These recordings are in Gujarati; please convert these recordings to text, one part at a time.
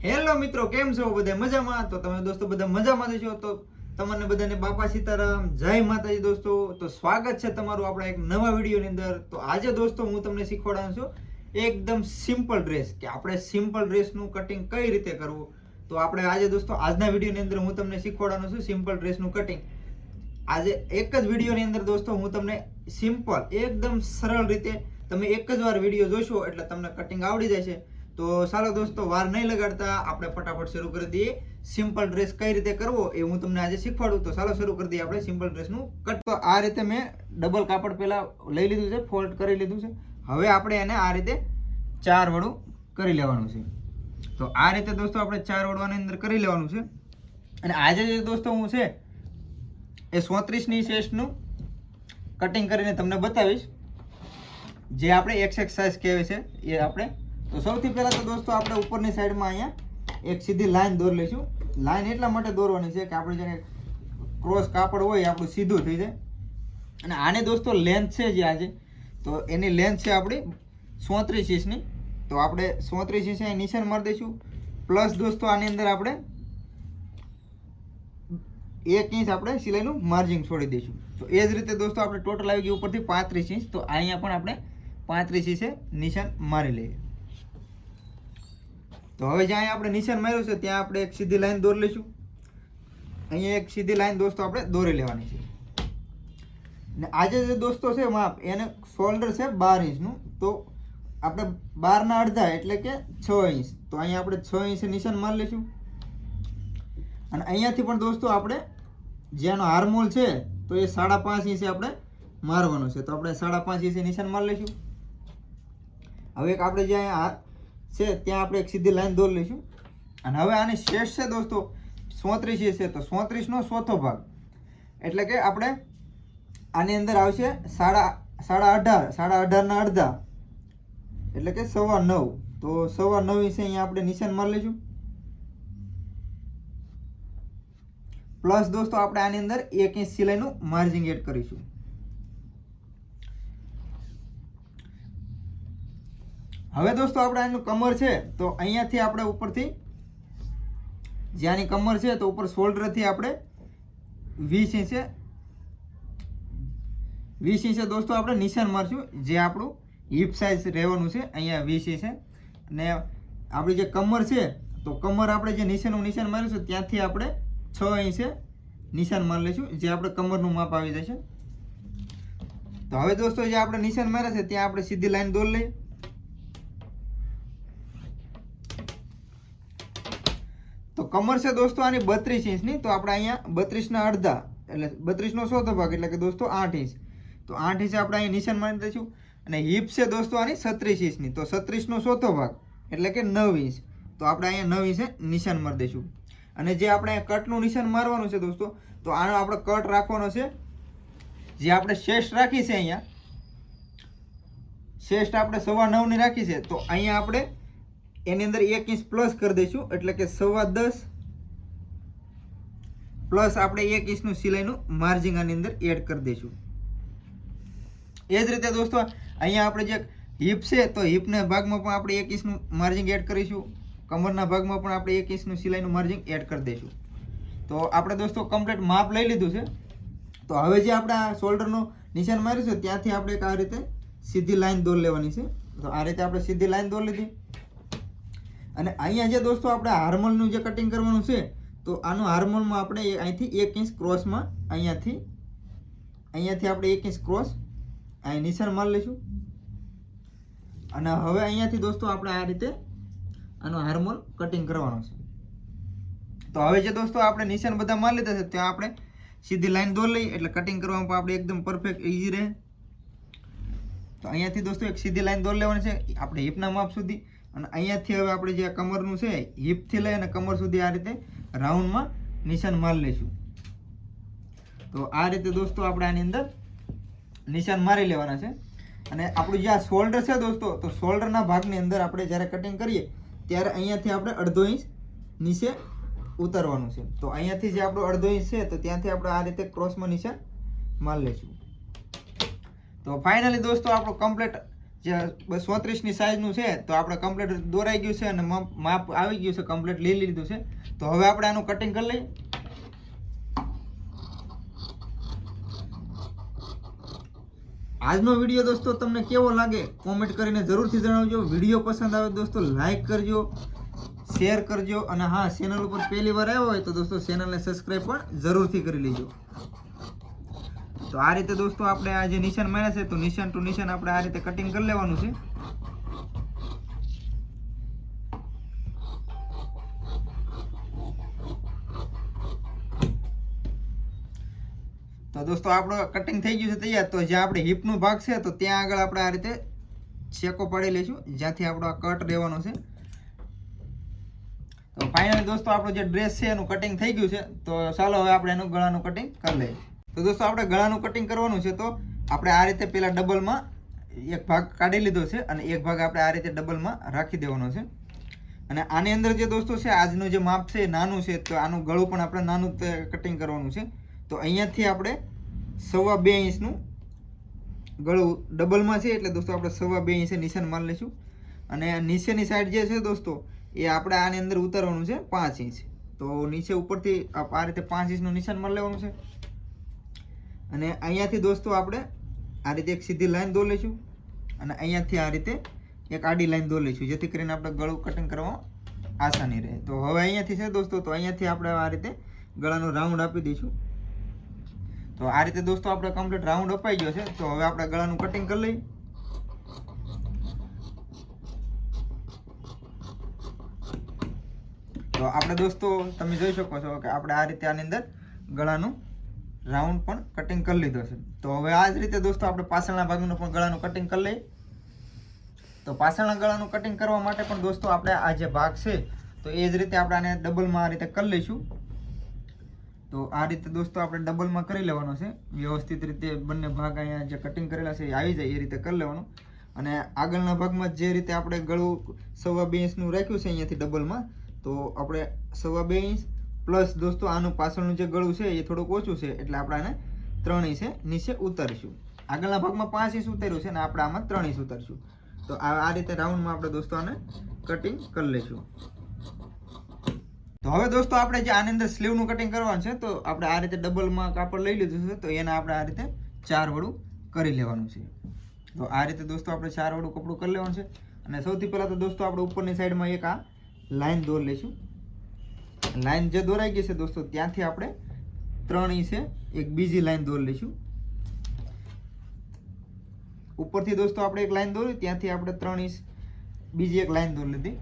હેલો મિત્રો, કેમ છો? બધા મજામાં? તો તમે દોસ્તો બધા મજામાં છો તો તમને બધાને બાપા સીતારામ, જય માતાજી દોસ્તો. તો સ્વાગત છે તમારું આપણા એક નવા વિડીયોની અંદર. તો આજે દોસ્તો હું તમને શીખવાડવાનો છું એકદમ સિમ્પલ ડ્રેસ, કે આપણે સિમ્પલ ડ્રેસનું કટિંગ કઈ રીતે કરવું. તો આપણે આજે દોસ્તો આજના વિડીયોની અંદર હું તમને શીખવાડવાનો છું સિમ્પલ ડ્રેસનું કટિંગ. આજે એક જ વિડીયોની અંદર દોસ્તો હું તમને સિમ્પલ એકદમ સરળ રીતે તમે એક જ વાર વિડીયો જોશો એટલે તમને કટિંગ આવડી જશે. તો ચાલો દોસ્તો વાર નહીં લગાડતા આપણે ફટાફટ શરૂ કરી દઈએ. સિમ્પલ ડ્રેસ કઈ રીતે કરવો એ હું તમને આજે શીખવાડું. તો ચાલો શરૂ કરી દઈએ આપણે સિમ્પલ ડ્રેસનું કટ. તો આ રીતે મેં ડબલ કાપડ પહેલા લઈ લીધું છે, ફોલ્ડ કરી લીધું છે. હવે આપણે એને આ રીતે 4 વડું કરી લેવાનું છે. તો આ રીતે દોસ્તો આપણે 4 વડવાની અંદર કરી લેવાનું છે. અને આજે જે દોસ્તો હું છે એ 34ની શેષનું કટિંગ કરીને તમને બતાવીશ, જે આપણે એક્સરસાઇઝ કહેવાય છે એ આપણે. તો સૌથી પહેલા તો દોસ્તો આપણે ઉપરની સાઈડમાં અહીંયા એક સીધી લાઈન દોરી લઈશું. લાઈન એટલા માટે દોરવાની છે કે આપણે જ્યારે ક્રોસ કાપડ હોય આપણું સીધું થઈ જાય. અને આને દોસ્તો લેન્થ છે જે આજે, તો એની લેન્થ છે આપણી 34 ઇંચની. તો આપણે 34 ઇંચ અહીં નિશાન મારી દઈશું. પ્લસ દોસ્તો આની અંદર આપણે 1 ઇંચ આપણે સિલાઈનું માર્જિન છોડી દઈશું. તો એ જ રીતે દોસ્તો આપણે ટોટલ આવી ગયું ઉપરથી 35 ઇંચ. તો અહીંયા પણ આપણે 35 ઇંચે નિશાન મારી લઈએ. તો હવે જ્યાં આપણે નિશાન માર્યું છે ત્યાં આપણે એક સીધી લાઈન દોરી લઈશું. અહીંયા એક સીધી લાઈન દોસ્તો આપણે દોરી લેવાની છે. ને આજે જે દોસ્તો છે માપ એને શોલ્ડર છે 12 ઇંચનું. તો આપણે 12ના અડધા એટલે કે 6 ઇંચ. તો અહીંયા આપણે 6 ઇંચ નિશાન મારી લઈશું. અને અહીંયાથી પણ દોસ્તો આપણે જેનો આર્મહોલ છે તો એ 5.5 ઇંચે આપણે મારવાનો છે. તો આપણે 5.5 ઇંચે નિશાન મારી લઈશું. હવે એક આપણે જ્યાં છે ત્યાં આપણે એક સીધી લાઈન દોરી લઈશું. અને હવે આની શેષ છે દોસ્તો 34 છે. તો 34નો ચોથો ભાગ એટલે કે આપણે આની અંદર આવશે 18.5ના અડધા એટલે કે 9.25. તો 9.25 ઇંચે અહીંયા આપણે નિશાન મારી લઈશું. પ્લસ દોસ્તો આપણે આની અંદર 1 ઇંચ સિલાઈનું માર્જિન એડ કરીશું. હવે દોસ્તો આપણે આનું કમર છે તો અહીંયાથી આપણે ઉપરથી જ્યાંની કમર છે તો ઉપર શોલ્ડરથી આપણે 20 ઇંચે દોસ્તો આપણે નિશાન મારશું. જે આપણું હિપ સાઇઝ રહેવાનું છે અહીંયા 20 ઇંચે. અને આપણી જે કમર છે તો કમર આપણે જે નિશાન મારીશું ત્યાંથી આપણે 6 ઇંચે નિશાન મારી લઈશું, જે આપણે કમરનું માપ આવી જશે. તો હવે દોસ્તો જે આપણે નિશાન માર્યા છે ત્યાં આપણે સીધી લાઈન દોરી લઈએ. તો કમર છે દોસ્તો આની 32 ઇંચની. તો આપણે અહીંયા 32ના અડધા એટલે 32નો ચોથો ભાગ એટલે કે દોસ્તો 8 ઇંચ. તો 8 ઇંચે આપણે અહીંયા નિશાન મારી દઈશું. અને હિપ છે દોસ્તો આની 36 ઇંચની. તો 36નો ચોથો ભાગ એટલે કે 9 ઇંચ. તો આપણે અહીંયા 9 ઇંચે નિશાન મારી દઈશું. અને જે આપણે કટનું નિશાન મારવાનું છે દોસ્તો, તો આનો આપણે કટ રાખવાનો છે. જે આપણે શેષ રાખી છે અહીંયા શેષ આપણે 9.25ની રાખી છે. તો અહીંયા આપણે એની અંદર 1 ઇંચ પ્લસ કરી દઈશું એટલે કે 10.25 પ્લસ આપણે 1 ઇંચનું સિલાઈનું માર્જિન આની અંદર એડ કરી દઈશું. એ જ રીતે દોસ્તો અહીંયા આપણે જે હિપ છે તો હિપના ભાગમાં પણ આપણે 1 ઇંચનું માર્જિન એડ કરીશું. કમરના ભાગમાં પણ આપણે 1 ઇંચનું સિલાઈનું માર્જિન એડ કરી દઈશું. તો આપણે દોસ્તો કમ્પ્લીટ માપ લઈ લીધું છે. તો હવે જે આપણે આ શોલ્ડરનું નિશાન માર્યું છે ત્યાંથી આપણે આ રીતે સીધી લાઈન દોરી લેવાની છે. તો આ રીતે આપણે સીધી લાઈન દોરી લીધી. અને અહીંયા જે દોસ્તો આપણે હાર્મોલનું જે કટિંગ કરવાનું છે તો આનું હાર્મોલમાં આપણે અહીંથી 1 ઇંચ ક્રોસમાં અહીંયાથી આપણે 1 ઇંચ ક્રોસ અહીં નિશાન મારી લઈશું. અને હવે અહીંયાથી દોસ્તો આપણે આ રીતે આનો હાર્મોલ કટિંગ કરવાનો છે. તો હવે જે દોસ્તો આપણે નિશાન બધા મારી લીધા છે ત્યાં આપણે સીધી લાઈન દોરી લઈએ એટલે કટિંગ કરવામાં પણ આપણે એકદમ પરફેક્ટ ઈઝી રહે. તો અહીંયાથી દોસ્તો એક સીધી લાઈન દોરી લેવાની છે આપણે હિપના માપ સુધી. અને અહીંયાથી હવે આપણે જે કમરનું છે હિપથી લઈ અને કમર સુધી આ રીતે રાઉન્ડમાં નિશાન મારી લઈશું. તો આ રીતે દોસ્તો આપણે આની અંદર નિશાન મારી લેવાના છે. અને આપણું જે આ શોલ્ડર છે દોસ્તો, તો શોલ્ડરના ભાગની અંદર આપણે જ્યારે કટિંગ કરીએ ત્યારે અહીંયાથી આપણે 1/2 ઇંચ નીચે ઉતારવાનું છે. તો અહીંયાથી જે આપણું 1/2 ઇંચ છે તો ત્યાંથી આપણે આ રીતે ક્રોસમાં નિશાન મારી લઈશું. તો ફાઇનલી દોસ્તો આપણું કમ્પ્લીટ જે 34ની સાઈઝનું છે તો આપણે કમ્પ્લીટ દોરાઈ ગયું છે અને માપ આવી ગયું છે, કમ્પ્લીટ લઈ લીધું છે. તો હવે આપણે આનું કટિંગ કરી લઈએ. આજનો વિડીયો દોસ્તો તમને કેવો લાગે કોમેન્ટ કરીને જરૂરથી જણાવજો. વિડીયો પસંદ આવે દોસ્તો લાઈક કરજો, શેર કરજો અને હા, ચેનલ ઉપર પહેલી વાર આવ્યો હોય તો દોસ્તો ચેનલને સબસ્ક્રાઈબ પણ જરૂરથી કરી લેજો. તો આ રીતે દોસ્તો આપણે આ જે નિશાન માર્યા છે તો નિશાન ટુ નિશાન આપણે આ રીતે કટિંગ કરી લેવાનું છે. તો દોસ્તો આપણો કટિંગ થઈ ગયું છે તૈયાર. તો જ્યાં આપણે હિપનો ભાગ છે તો ત્યાં આગળ આપણે આ રીતે શેકો પાડી લઈશું, જ્યાંથી આપણો આ કટ રહેવાનો છે. તો ફાઇનલી દોસ્તો આપણો જે ડ્રેસ છે એનું કટિંગ થઈ ગયું છે. તો ચાલો હવે આપણે એનું ગળાનું કટિંગ કરી લઈએ. તો દોસ્તો આપણે ગળાનું કટિંગ કરવાનું છે તો આપણે આ રીતે પેલા ડબલમાં એક ભાગ કાઢી લીધો છે અને એક ભાગ આપણે આ રીતે ડબલમાં રાખી દેવાનો છે. અને આની અંદર જે દોસ્તો છે આજનું જે માપ છે નાનું છે, તો આનું ગળું પણ આપણે નાનું કટિંગ કરવાનું છે. તો અહીંયાથી આપણે 2.25 ઇંચનું ગળું ડબલમાં છે એટલે દોસ્તો આપણે 2.25 ઇંચે નિશાન મારી લઈશું. અને નીચેની સાઈડ જે છે દોસ્તો એ આપણે આની અંદર ઉતારવાનું છે 5 ઇંચ. તો નીચે ઉપરથી આ રીતે 5 ઇંચનું નિશાન મારી લેવાનું છે. અને અહીંયાથી દોસ્તો આપણે આ રીતે એક સીધી લાઈન દોરી લઈશું અને અહીંયાથી આ રીતે એક આડી લાઈન દોરી લઈશું, જેથી કરીને આપણે ગળું કટિંગ કરવામાં આસાની રહે. તો હવે અહીંયાથી છે દોસ્તો, તો અહીંયાથી આપણે આ રીતે ગળાનો રાઉન્ડ આપી દઈશું. તો આ રીતે દોસ્તો આપણે કમ્પ્લીટ રાઉન્ડ અપાઈ ગયો છે. તો હવે આપણે ગળાનું કટિંગ કરી લઈએ. તો આપણે દોસ્તો તમે જોઈ શકો છો કે આપણે આ રીતે આની અંદર ગળાનું રાઉન્ડ પણ કટિંગ કરી લીધો છે. તો હવે આ જ રીતે દોસ્તો આપણે પાછળના ભાગનું પણ ગળાનું કટિંગ કરી લઈએ. તો પાછળના ગળાનું કટિંગ કરવા માટે પણ દોસ્તો આપણે આ જે ભાગ છે તો એ જ રીતે આપણે આને ડબલમાં આ રીતે કરી લઈશું. તો આ રીતે દોસ્તો આપણે ડબલમાં કરી લેવાનો છે, વ્યવસ્થિત રીતે બંને ભાગ અહીંયા જે કટિંગ કરેલા છે એ આવી જાય એ રીતે કરી લેવાનું. અને આગળના ભાગમાં જે રીતે આપણે ગળું 2.25 ઇંચનું રાખ્યું છે અહીંયાથી ડબલમાં, તો આપણે 2.25 ઇંચ પ્લસ દોસ્તો આનું પાછળનું જે ગળું છે એ થોડુંક ઓછું છે એટલે આપણે આને 3 ઇંચે નીચે ઉતારીશું. આગળના ભાગમાં 5 ઇંચ ઉતાર્યું છે અને આપણે આમાં 3 ઇંચ ઉતારીશું. તો આ રીતે રાઉન્ડમાં આપણે દોસ્તો આને કટિંગ કરી લઈશું. તો હવે દોસ્તો આપણે જે આની અંદર સ્લીવનું કટિંગ કરવાનું છે તો આપણે આ રીતે ડબલમાં કાપડ લઈ લીધું છે. તો એને આપણે આ રીતે 4 વડું કરી લેવાનું છે. તો આ રીતે દોસ્તો આપણે 4 વડું કપડું કરી લેવાનું છે. અને સૌથી પહેલાં તો દોસ્તો આપણે ઉપરની સાઈડમાં એક આ લાઈન દોરી લઈશું. લાઈન જે દોરાઈ ગઈ છે દોસ્તો ત્યાંથી આપણે 3 ઇંચે એક બીજી લાઈન દોરી લઈશું. ઉપરથી દોસ્તો આપણે એક લાઈન દોરી, ત્યાંથી આપણે 3 ઇંચ બીજી એક લાઈન દોરી લીધી.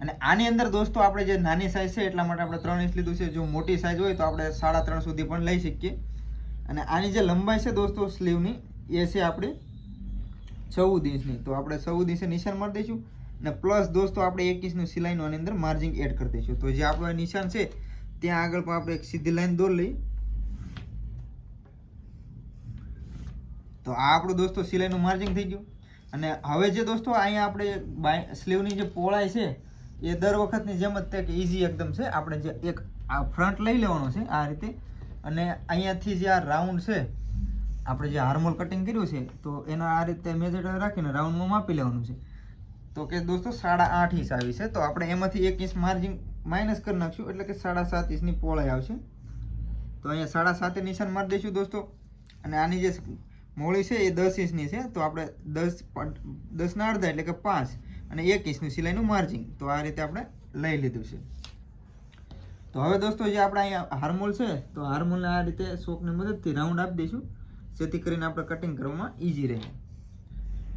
અને આની અંદર દોસ્તો આપણે જે નાની સાઈઝ છે એટલા માટે આપણે 3 ઇંચ લીધું છે. જો મોટી સાઈઝ હોય તો આપણે 3.5 સુધી પણ લઈ શકીએ. અને આની જે લંબાઈ છે દોસ્તો સ્લીવની એ છે આપણે 14 ઇંચની. તો આપણે 14 ઇંચે નિશાન મારી દઈશું. અને પ્લસ દોસ્તો આપણે 1 ઇંચનું સિલાઈનું આની અંદર માર્જિંગ એડ કરી દઈશું. તો જે આપણો નિશાન છે ત્યાં આગળ પણ આપણે એક સીધી લાઈન દોરી લઈએ. તો આ આપણું દોસ્તો સિલાઈનું માર્જિંગ થઈ ગયું. અને હવે જે દોસ્તો અહીંયા આપણે સ્લીવની જે પહોળાઈ છે એ દર વખતની જેમ જ કે ઇઝી એકદમ છે. આપણે જે એક આ ફ્રન્ટ લઈ લેવાનો છે આ રીતે, અને અહીંયાથી જે આ રાઉન્ડ છે આપણે જે હાર્મોલ કટિંગ કર્યું છે તો એના આ રીતે મેજર રાખીને રાઉન્ડમાં માપી લેવાનું છે. તો કે દોસ્તો 8.5 ઇંચ આવી છે. તો આપણે એમાંથી 1 ઇંચ માર્જિન માઇનસ કરી નાખશું એટલે કે 7.5 ઇંચની પહોળાઈ આવશે. તો અહીંયા 7.5 નિશાન મારી દઈશું દોસ્તો. અને આની જે મોળી છે એ 10 ઇંચની છે. તો આપણે 10 અડધા એટલે કે 5 અને 1 ઇંચનું સિલાઈનું માર્જિન તો આ રીતે આપણે લઈ લીધું છે. તો હવે દોસ્તો જે આપણે અહીંયા હાર્મોલ છે તો હાર્મોલને આ રીતે શોકની મદદથી રાઉન્ડ આપી દઈશું, જેથી કરીને આપણે કટિંગ કરવામાં ઇઝી રહે.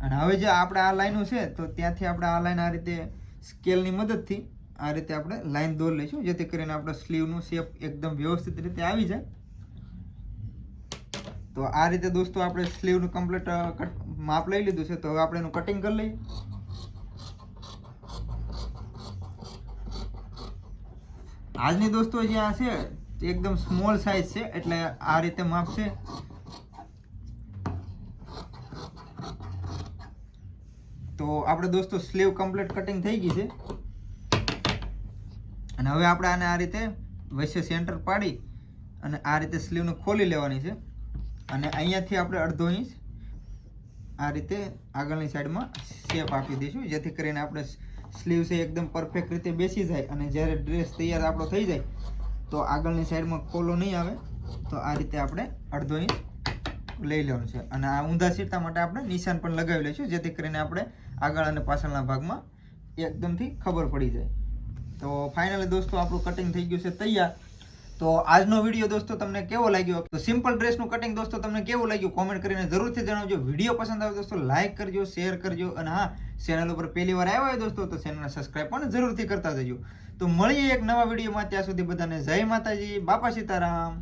અને હવે જે આપણે આ લાઈનો છે તો ત્યાંથી આપણે આ લાઈન આ રીતે સ્કેલની મદદથી આ રીતે આપણે લાઈન દોરી લઈશું, જેથી કરીને આપણે સ્લીવનું શેપ એકદમ વ્યવસ્થિત રીતે આવી જાય. તો આ રીતે દોસ્તો આપણે સ્લીવનું કમ્પ્લીટ માપ લઈ લીધું છે. તો હવે આપણે એનું કટિંગ કરી લઈએ. આજની દોસ્તો જે આ છે એકદમ સ્મોલ સાઈઝ છે એટલે આ રીતે માપ છે. તો આપણે દોસ્તો સ્લીવ કમ્પ્લીટ કટિંગ થઈ ગઈ છે. અને હવે આપણે આને આ રીતે વચ્ચે સેન્ટર પાડી અને આ રીતે સ્લીવને ખોલી લેવાની છે. અને અહીંયાથી આપણે 1/2 ઇંચ આ રીતે આગળની સાઈડમાં શેપ આપી દઈશું, જેથી કરીને આપણે સ્લીવ છે એકદમ પરફેક્ટ રીતે બેસી જાય અને જ્યારે ડ્રેસ તૈયાર આપણો થઈ જાય તો આગળની સાઈડમાં ખોલો નહીં આવે. તો આ રીતે આપણે 1/2 ઇંચ લઈ લેવાનું છે અને આ ઊંધા સીતા માટે આપણે નિશાન પણ લગાવી લઈશું, જેથી કરીને આપણે આગળ અને પાછળના ભાગમાં એકદમથી ખબર પડી જાય. તો ફાઇનલી દોસ્તો આપણું કટિંગ થઈ ગયું છે તૈયાર. તો આજનો વિડીયો દોસ્તો તમને કેવો લાગ્યો? તો સિમ્પલ ડ્રેસનું કટિંગ દોસ્તો તમને કેવું લાગ્યું કોમેન્ટ કરીને જરૂરથી જણાવજો. વિડીયો પસંદ આવે દોસ્તો લાઈક કરજો, શેર કરજો અને હા, ચેનલ ઉપર પહેલી વાર આવ્યા હોય દોસ્તો તો ચેનલને સબસ્ક્રાઈબ પણ જરૂરથી કરતા જજો. તો મળીએ એક નવા વિડીયોમાં. ત્યાં સુધી બધાને જય માતાજી, બાપા સીતારામ.